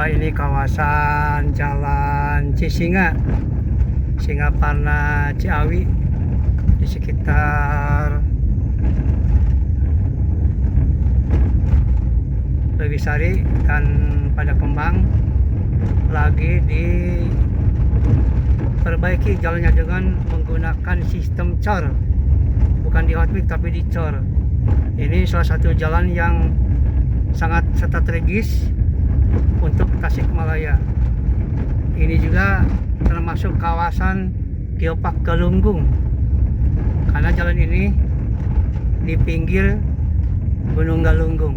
Ini kawasan Jalan Cisinga, Singaparna, Ciawi, di sekitar Lewisari dan Pada Kembang. Lagi diperbaiki jalannya dengan menggunakan sistem cor, bukan di hot mix tapi di cor. Ini salah satu jalan yang sangat strategis untuk Tasikmalaya. Ini juga termasuk kawasan Geopark Galunggung, karena jalan ini di pinggir Gunung Galunggung.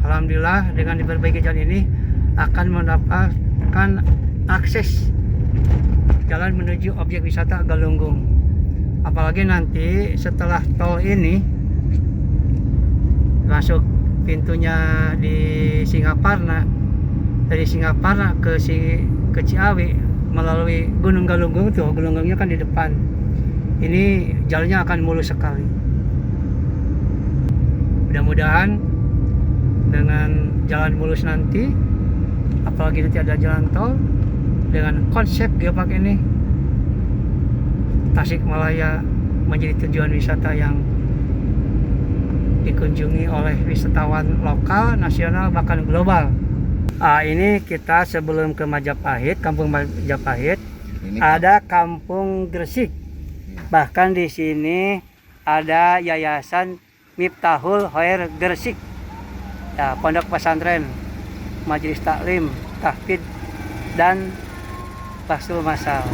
Alhamdulillah dengan diperbaiki jalan ini akan mendapatkan akses jalan menuju objek wisata Galunggung. Apalagi nanti setelah tol ini masuk pintunya di Singaparna, dari Singaparna ke Ciawi melalui Gunung Galunggung tuh, Galunggungnya kan di depan. Ini jalannya akan mulus sekali. Mudah-mudahan dengan jalan mulus nanti, apalagi nanti ada jalan tol dengan konsep Geopark ini, Tasikmalaya menjadi tujuan wisata yang dikunjungi oleh wisatawan lokal, nasional, bahkan global. Ini kita sebelum ke Majapahit, Kampung Majapahit, ada Kampung Gresik. Bahkan di sini ada Yayasan Miftahul Khair Gresik, ya, pondok pesantren, majelis taklim, tahfidz, dan Faslul Masal.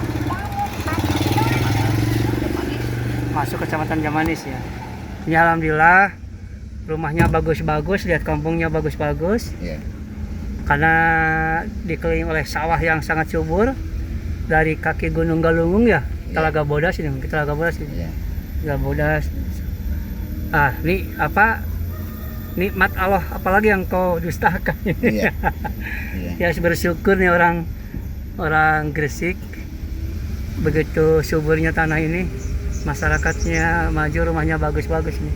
Masuk kecamatan Jamanis ya. Ini alhamdulillah rumahnya bagus-bagus, lihat kampungnya bagus-bagus. Yeah. Karena dikelilingi oleh sawah yang sangat subur dari kaki Gunung Galunggung ya. Telaga Bodas ini, Telaga Bodas ini. Yeah. Telaga Bodas. Ini apa? Nikmat Allah, apalagi yang kau dustakan. Yeah. Yeah. Ya, bersyukur nih orang Gresik, begitu suburnya tanah ini, masyarakatnya maju, rumahnya bagus-bagus nih.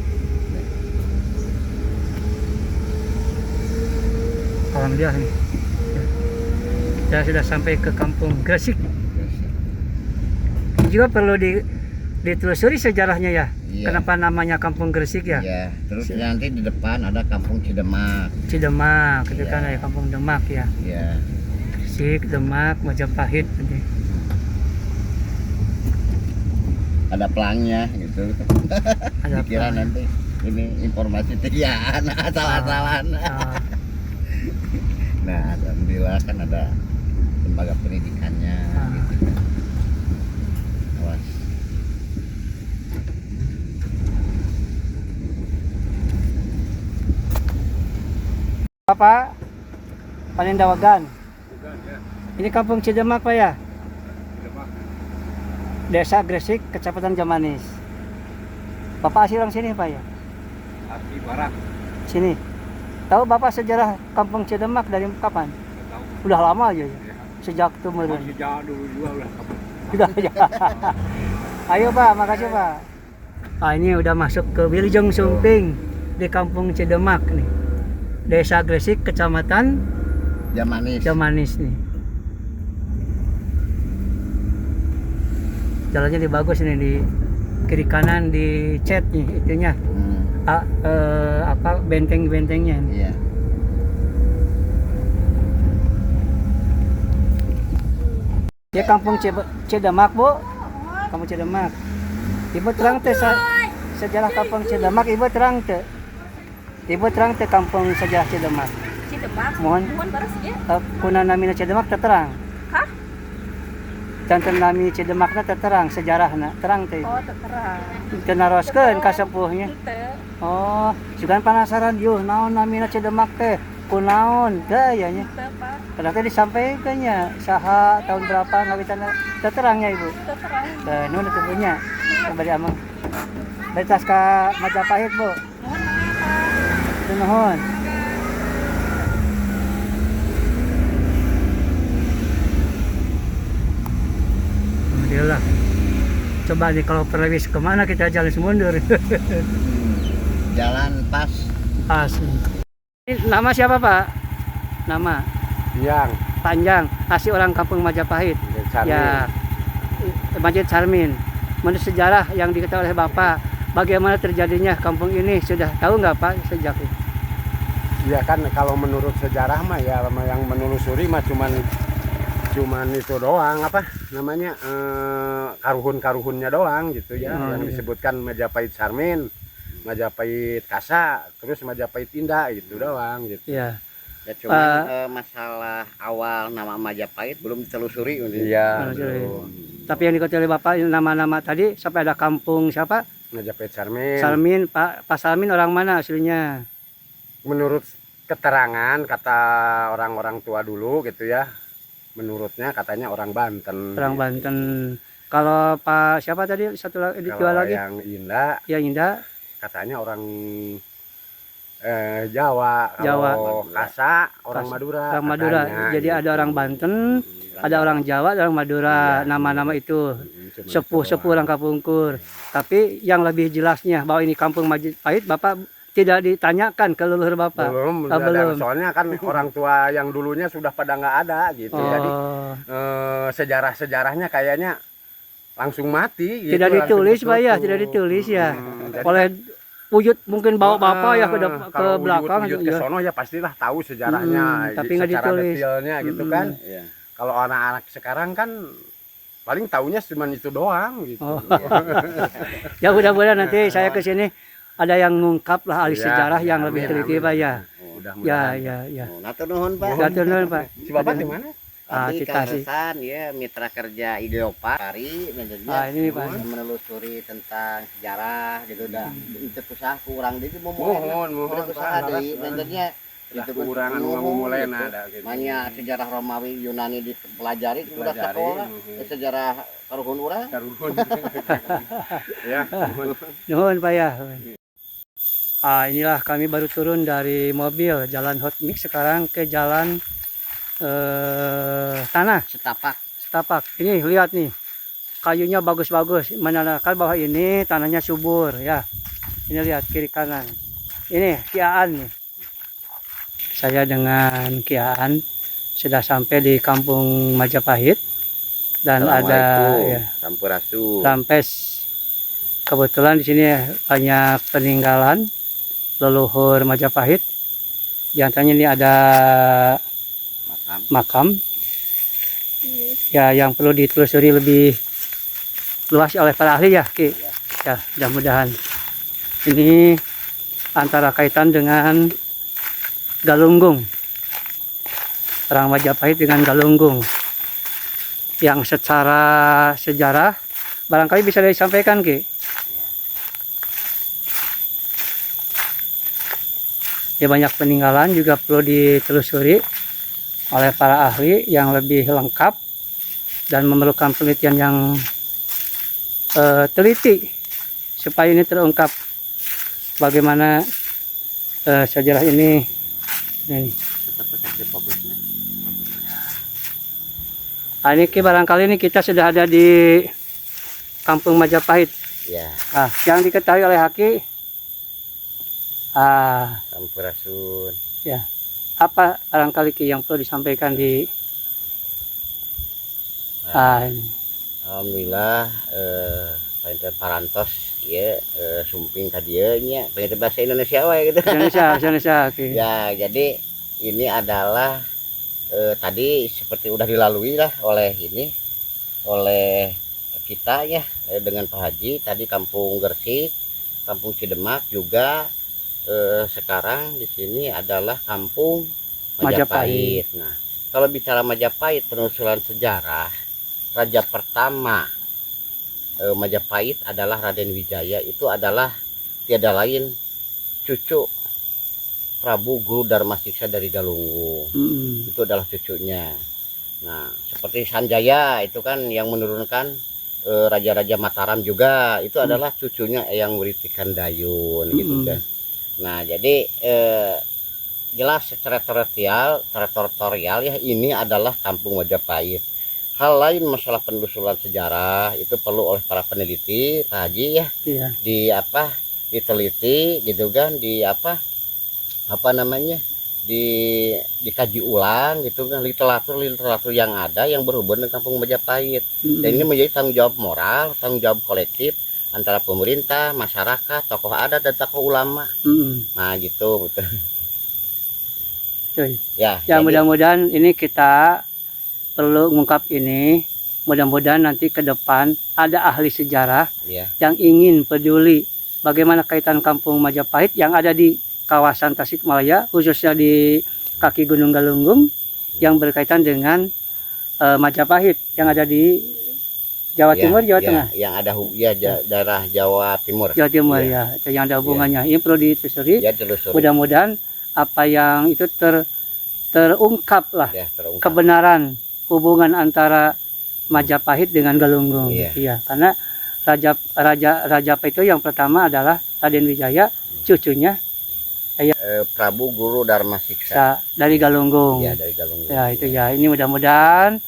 Alhamdulillah nih. Ya, sudah sampai ke Kampung Gresik. Ini juga perlu ditelusuri sejarahnya ya. Iya. Kenapa namanya Kampung Gresik ya? Iya. Terus nanti di depan ada Kampung Cidemak. Cidemak, itu kan ada Kampung Demak ya. Iya. Gresik, Demak, Majapahit. Ada pelangnya gitu. Ada dikira pelang. Nanti ini informasi tigaan asal-asalan. Nah, alhamdulillah kan ada lembaga pendidikannya. Gitu. Awas. Pak Panindawagan. Ya. Ini Kampung Cidemak Pak ya? Cidemak. Desa Gresik, Kecamatan Jamanis. Bapak asli orang sini Pak ya? Asli Barat. Sini. Tahu Bapak sejarah Kampung Cidemak dari kapan? Tahu. Udah lama aja ya? Ya. Sejak tumurun. Sejak dulu juga udah kapan. Sudah ya. Ayo Pak, makasih Pak. Ini udah masuk ke Wilujeng Sumping di Kampung Cidemak nih. Desa Gresik, Kecamatan Jamanis nih. Jalannya bagus nih, di kiri kanan di cat nih itunya. Benteng-bentengnya. Iya. Ya Kampung Cidemak Bu. Kampung Cidemak. Ibu terang teh sejarah Kampung Cidemak, Ibu terang teh. Ibu terang teh kampung sejarah Cidemak. Cidemak. Mohon Baras ya. Kuna namina Cidemak teh terang. Hah? Tanten nami Cidemakna teh terang, sejarahna terang teh. Oh, terang. Teu naroskeun ka sepuhnya. Teu. Oh, sugan penasaran yuh naon namina Cidemak teh? Kunaon gayanya? Teu, Pak. Padahal teh disampaikannya saha tahun berapa ngawitanna teu terangnya Ibu. Teu terang. Teh nu teu punya. Bari amang. Bari tas ka Majapahit Bu. Nuhun. Alhamdulillah. Coba nih kalau perlewis kemana kita jalan semundur. Jalan pas. Pas. Ini nama siapa Pak? Nama? panjang, asli orang kampung Majapahit. Ya, Masjid Sarmin. Menurut sejarah yang diketahui oleh Bapak, bagaimana terjadinya kampung ini, sudah tahu nggak Pak sejak itu? Ya kan kalau menurut sejarah mah ya yang menelusuri mah cuman itu doang apa namanya karuhun-karuhunnya doang gitu ya yang disebutkan Majapahit Sarmin, Majapahit Kasa, terus Majapahit Indah gitu doang gitu. Ya. Ya cuma masalah awal nama Majapahit belum ditelusuri. Iya. Tapi yang diketahui oleh Bapak nama-nama tadi sampai ada kampung siapa? Majapahit Sarmin. Sarmin, Pak Sarmin orang mana aslinya? Menurut keterangan kata orang-orang tua dulu gitu ya, menurutnya katanya orang Banten. Orang Banten. Kalau Pak siapa tadi satu lagi dua lagi? Yang Indah. Yang Indah Katanya orang Jawa. Kalau Kasa orang Madura. Orang Madura. Jadi gitu. ada orang Banten, ada orang Jawa, ada orang Madura. Nama-nama itu sepuh-sepuh orang Kapungkur. Tapi yang lebih jelasnya bahwa ini kampung Majapahit, Bapak tidak ditanyakan ke leluhur Bapak. Belum. Soalnya kan orang tua yang dulunya sudah pada nggak ada gitu. Jadi sejarah-sejarahnya kayaknya langsung mati gitu. Tidak ditulis Pak ya, tidak ditulis ya. Oleh wujud mungkin bawa Bapak ya ke belakang wujud ke sono ya pastilah tahu sejarahnya tapi nggak ditulis detailnya gitu kan. Kalau anak-anak sekarang kan paling taunya cuma itu doang gitu. Ya mudah-mudahan nanti saya ke sini ada yang ngungkap lah ahli sejarah yang lebih teliti Pak ya. Ya. Natur nuhun Pak. Natur nuhun Pak. Si Bapak di mana? Tadi Karesan ya mitra kerja Ideopark hari ini Pak menelusuri tentang sejarah gitu dah. Itu usaha kurang jadi mau mohon usaha deui benernya itu kurangan mau mulai ada gitu. Manya sejarah Romawi Yunani dipelajari udah sekolah sejarah karuhun urang. Ya, nuhun Pak ya. Inilah kami baru turun dari mobil jalan Hot Mix sekarang ke jalan tanah setapak. Ini lihat nih kayunya bagus-bagus, menandakan bahwa ini tanahnya subur ya. Ini lihat kiri kanan, ini Kiaan nih. Saya dengan Kiaan sudah sampai di kampung Majapahit dan ada ya, Rampes. Kebetulan di sini banyak peninggalan leluhur Majapahit. Di antaranya ini ada makam ya yang perlu ditelusuri lebih luas oleh para ahli ya Ki. Ya mudah-mudahan ini antara kaitan dengan Galunggung, orang Majapahit dengan Galunggung yang secara sejarah barangkali bisa disampaikan Ki. Ya banyak peninggalan juga perlu ditelusuri oleh para ahli yang lebih lengkap dan memerlukan penelitian yang teliti supaya ini terungkap bagaimana sejarah ini. Ini barangkali ini kita sudah ada di kampung Majapahit. Ya. Yang diketahui oleh Haki. Sampurasun. Ya. Apa barangkali Ki yang perlu disampaikan di Alhamdulillah painter parantos ya sumping kadieunya painter bahasa Indonesia wae gitu. Indonesia Ki. Ya, jadi ini adalah tadi seperti udah dilalui lah oleh kita ya dengan Pak Haji tadi Kampung Gersik, Kampung Cidemak juga. Sekarang di sini adalah kampung Majapahit. Nah, kalau bicara Majapahit penelusuran sejarah, raja pertama Majapahit adalah Raden Wijaya. Itu adalah tiada lain cucu Prabu Guru Darmasiksa dari Galunggung. Itu adalah cucunya. Nah, seperti Sanjaya itu kan yang menurunkan raja-raja Mataram juga itu adalah cucunya Eyang Writikan Dayun gitu kan. Nah, jadi jelas secara teritorial ya ini adalah kampung Majapahit. Hal lain masalah penelusuran sejarah itu perlu oleh para peneliti, Pak Haji ya. Diteliti gitu kan, dikaji ulang gitu kan, literatur yang ada yang berhubungan dengan Kampung Majapahit. Dan ini menjadi tanggung jawab moral, tanggung jawab kolektif antara pemerintah, masyarakat, tokoh adat dan tokoh ulama. Nah gitu betul. Ya, ya mudah-mudahan ini kita perlu mengungkap ini. Mudah-mudahan nanti ke depan ada ahli sejarah yang ingin peduli bagaimana kaitan Kampung Majapahit yang ada di kawasan Tasikmalaya, khususnya di kaki Gunung Galunggung, yang berkaitan dengan Majapahit yang ada di Jawa Timur, Jawa Tengah. Yang ada daerah Jawa Timur. Jawa Timur ya, itu yang ada hubungannya. Ini perlu ditelusuri. Mudah-mudahan apa yang itu terungkap lah, kebenaran hubungan antara Majapahit dengan Galunggung. Iya, karena Raja itu yang pertama adalah Raden Wijaya, cucunya Prabu Guru Dharma Siksa dari Galunggung. Ya, dari Galunggung. Ya, itu ya. Ini mudah-mudahan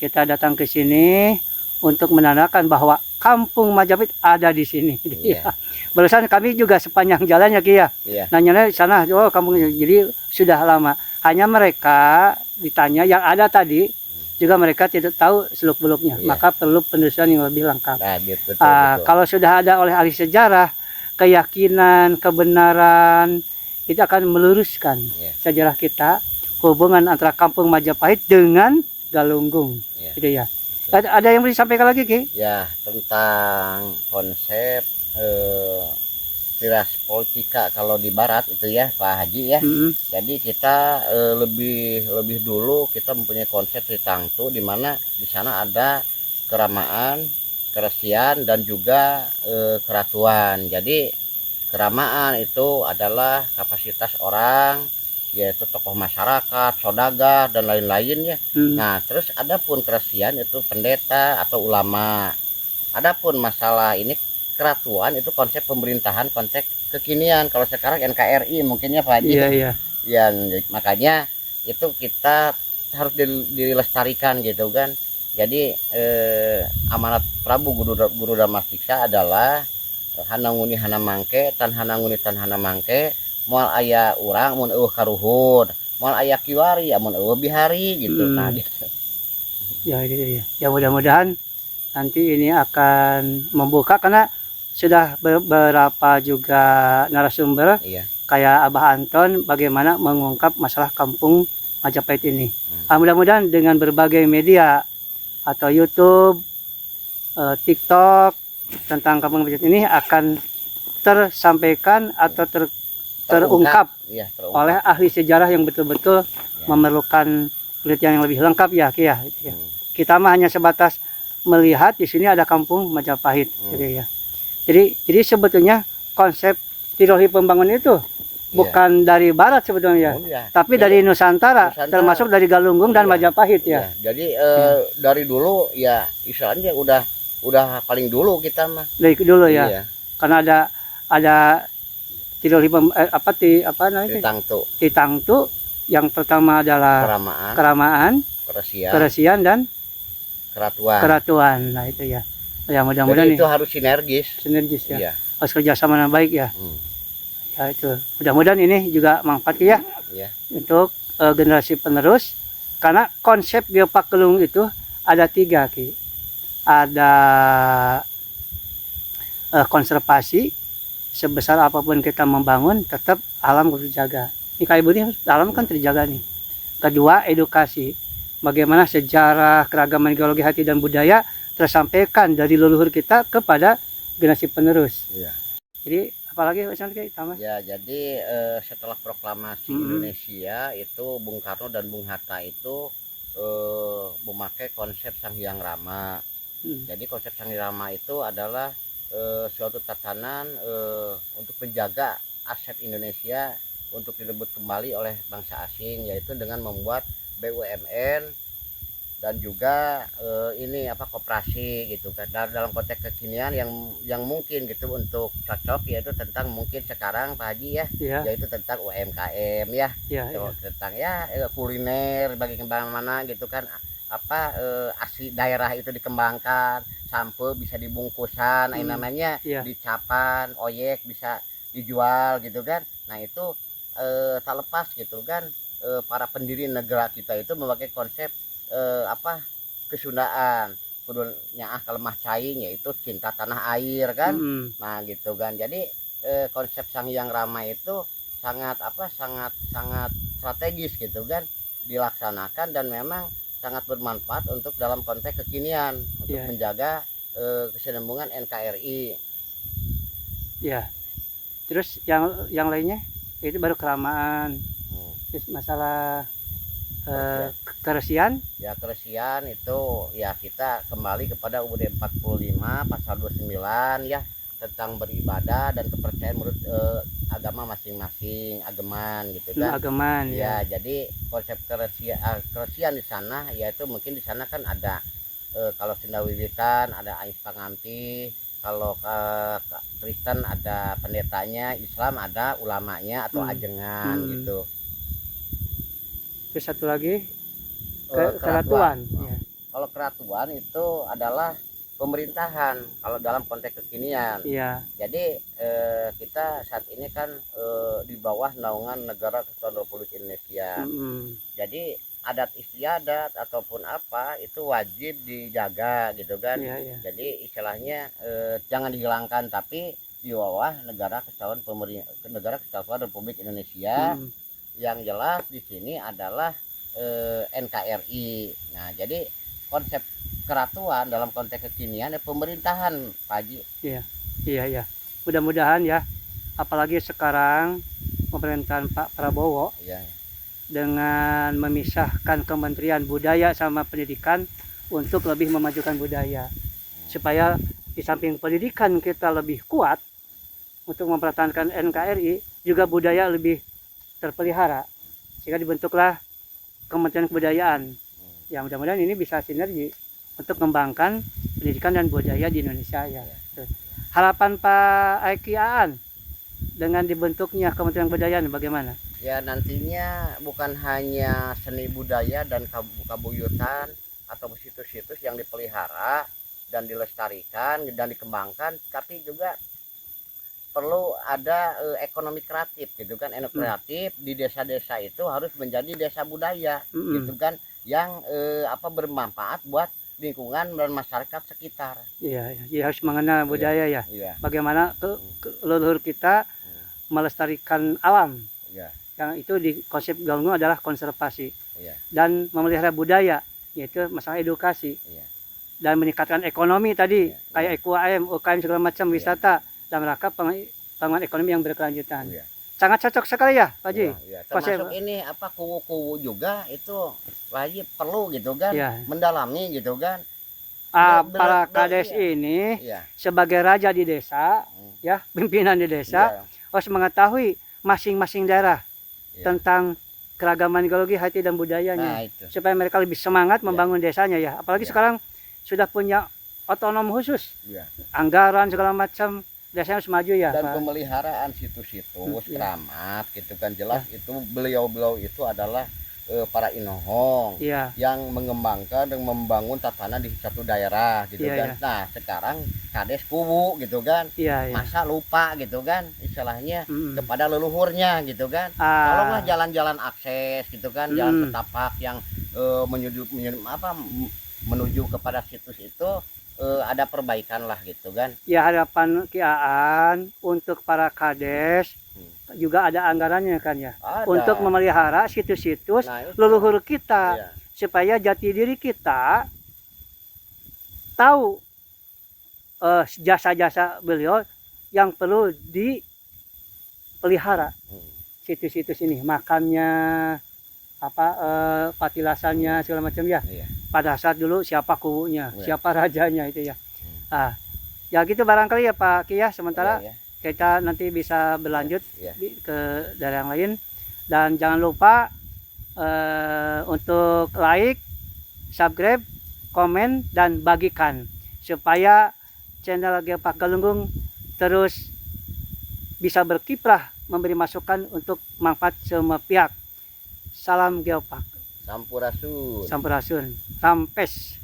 kita datang ke sini untuk menandakan bahwa Kampung Majapahit ada di sini. Ya. Barusan kami juga sepanjang jalannya Ki ya. Nanya di sana, oh kampung, jadi sudah lama. Hanya mereka ditanya yang ada tadi juga mereka tidak tahu seluk-beluknya, maka perlu penelusuran yang lebih lengkap. Nah, betul. Kalau sudah ada oleh ahli sejarah, keyakinan, kebenaran, itu akan meluruskan sejarah kita, hubungan antara Kampung Majapahit dengan Galunggung. Gitu ya. Ada yang mau disampaikan lagi Ki? Ya, tentang konsep tiras politika kalau di barat itu ya Pak Haji ya. Jadi kita lebih dulu kita mempunyai konsep Tritangtu, di mana di sana ada keramaan, keresian dan juga keratuan. Jadi keramaan itu adalah kapasitas orang, yaitu tokoh masyarakat, saudagar dan lain-lain ya. Nah, terus adapun keresian itu pendeta atau ulama. Adapun masalah ini keratuan itu konsep pemerintahan, konsep kekinian. Kalau sekarang NKRI mungkinnya Pak Haji. Iya. Yang makanya itu kita harus dilestarikan gitu kan. Jadi amanat Prabu Guru Dharma Siksa adalah hananguni hana mangke, tan hananguni tan hana mangke, moal aya urang mun eueuh karuhun, moal aya kiwari mun eueuh bihari gitu. Nah gitu. Ya. Ya mudah-mudahan nanti ini akan membuka, karena sudah beberapa juga narasumber kayak Abah Anton bagaimana mengungkap masalah Kampung Majapahit ini. Mudah-mudahan dengan berbagai media atau YouTube, TikTok tentang Kampung Majapahit ini akan tersampaikan atau terungkap oleh ahli sejarah yang betul-betul memerlukan penelitian yang lebih lengkap ya Ki ya. Kita mah hanya sebatas melihat di sini ada Kampung Majapahit gitu ya. Jadi sebetulnya konsep teologi pembangunan itu bukan dari barat sebetulnya, tapi dari Nusantara, termasuk dari Galunggung dan Majapahit ya. Jadi dari dulu ya istilahnya udah paling dulu kita mah. Dari dulu ya. Karena ada teologi Tritangtu yang pertama adalah keramaan, keresian dan keratuan. Nah itu ya. Ya mudah-mudahan itu harus sinergis ya. Harus kerjasama yang baik ya. Ya itu. Mudah-mudahan ini juga manfaat ya. Untuk generasi penerus, karena konsep Geopark Galunggung itu ada 3 Ki. Ada konservasi, sebesar apapun kita membangun tetap alam harus dijaga. Ini kayak begini alam kan terjaga nih. Kedua, edukasi. Bagaimana sejarah, keragaman geologi, hati dan budaya tersampaikan dari leluhur kita kepada generasi penerus. Jadi apalagi tambah? Ya, jadi setelah proklamasi Indonesia itu Bung Karno dan Bung Hatta itu memakai konsep Sang Hyang Rama. Jadi konsep Sang Hyang Rama itu adalah suatu tatanan untuk menjaga aset Indonesia untuk direbut kembali oleh bangsa asing, yaitu dengan membuat BUMN dan juga koperasi gitu kan. Dalam konteks kekinian yang mungkin gitu untuk cocok, yaitu tentang mungkin sekarang Pak Haji yaitu tentang UMKM tentang kuliner bagaimana gitu kan, asli daerah itu dikembangkan, sampo bisa dibungkusan, namanya dicapan, oyek bisa dijual gitu kan. Nah itu tak lepas gitu kan, para pendiri negara kita itu memakai konsep kesundaan, kudu nyaah kalemah caing, yaitu cinta tanah air kan. Nah gitu kan, jadi konsep Sang Hyang Rama itu sangat sangat strategis gitu kan dilaksanakan, dan memang sangat bermanfaat untuk dalam konteks kekinian untuk menjaga kesinambungan NKRI. Ya. Terus yang lainnya itu baru keramaan. Terus masalah keresian. Ya keresian itu ya kita kembali kepada UUD 45 pasal 29 ya, tentang beribadah dan kepercayaan menurut agama masing-masing, ageman gitu kan. Ageman ya. Jadi konsep keresian di sana yaitu mungkin di sana kan ada kalau Sunda Wiwitan ada Aib Pangampi, kalau Kristen ada pendetanya, Islam ada ulamanya atau ajengan gitu. Terus satu lagi keratuan. Ya. Kalau keratuan itu adalah pemerintahan kalau dalam konteks kekinian. Iya. Jadi kita saat ini kan di bawah naungan Negara Kesatuan Republik Indonesia. Jadi adat istiadat ataupun apa itu wajib dijaga gitu kan. Jadi istilahnya jangan dihilangkan, tapi di bawah Negara Kesatuan Republik Indonesia. Yang jelas di sini adalah NKRI. Nah, jadi konsep keratuan dalam konteks kekinian pemerintahan, Pak Haji. Iya. Mudah-mudahan ya, apalagi sekarang pemerintahan Pak Prabowo dengan memisahkan Kementerian Budaya sama Pendidikan untuk lebih memajukan budaya, supaya di samping pendidikan kita lebih kuat untuk mempertahankan NKRI, juga budaya lebih terpelihara, sehingga dibentuklah Kementerian Kebudayaan. Ya mudah-mudahan ini bisa sinergi untuk mengembangkan pendidikan dan budaya di Indonesia ya. Harapan Pak Aiki Aan dengan dibentuknya Kementerian Kebudayaan bagaimana? Ya nantinya bukan hanya seni budaya dan kabuyutan atau situs-situs yang dipelihara dan dilestarikan dan dikembangkan, tapi juga perlu ada ekonomi kreatif gitu kan. Ekonomi kreatif di desa-desa itu harus menjadi desa budaya gitu kan, yang bermanfaat buat lingkungan dan masyarakat sekitar. Iya, harus mengenal budaya ya. Bagaimana leluhur kita melestarikan alam. Yang itu di konsep Galungan adalah konservasi. Dan memelihara budaya, yaitu masalah edukasi. Dan meningkatkan ekonomi tadi, kayak UKM segala macam wisata, dalam rangka pengembangan ekonomi yang berkelanjutan. Sangat cocok sekali ya, Pak Haji. Termasuk ini kuwu-kuwu juga itu wajib perlu gitu kan, mendalami gitu kan. Para kades ini sebagai raja di desa, ya pimpinan di desa harus mengetahui masing-masing daerah tentang keragaman geologi, hayati dan budayanya, supaya mereka lebih semangat membangun desanya ya. Apalagi sekarang sudah punya otonom khusus, anggaran segala macam. Desanya harus maju ya, dan Pak. Pemeliharaan situs-situs keramat gitu kan, jelas itu beliau-beliau itu adalah para inohong yang mengembangkan dan membangun tatanan di satu daerah gitu kan. Nah sekarang kades kubu gitu kan, masa lupa gitu kan istilahnya kepada leluhurnya gitu kan. Tolonglah jalan-jalan akses gitu kan, jalan setapak yang menuju kepada situs itu ada perbaikan lah gitu kan. Ya harapan Kiaan untuk para kades juga ada anggarannya kan ya, untuk memelihara situs-situs leluhur kita, supaya jati diri kita tahu jasa-jasa beliau yang perlu dipelihara. Situs-situs ini makamnya, patilasannya segala macam ya. Pada saat dulu siapa kubunya, siapa rajanya itu ya. Ya gitu barangkali ya Pak Ki ya, sementara kita nanti bisa berlanjut ke daerah yang lain. Dan jangan lupa untuk like, subscribe, komen, dan bagikan supaya channel Geopark Galunggung terus bisa berkiprah memberi masukan untuk manfaat semua pihak. Salam Geopark. Sampurasun. Sampurasun. Rampes.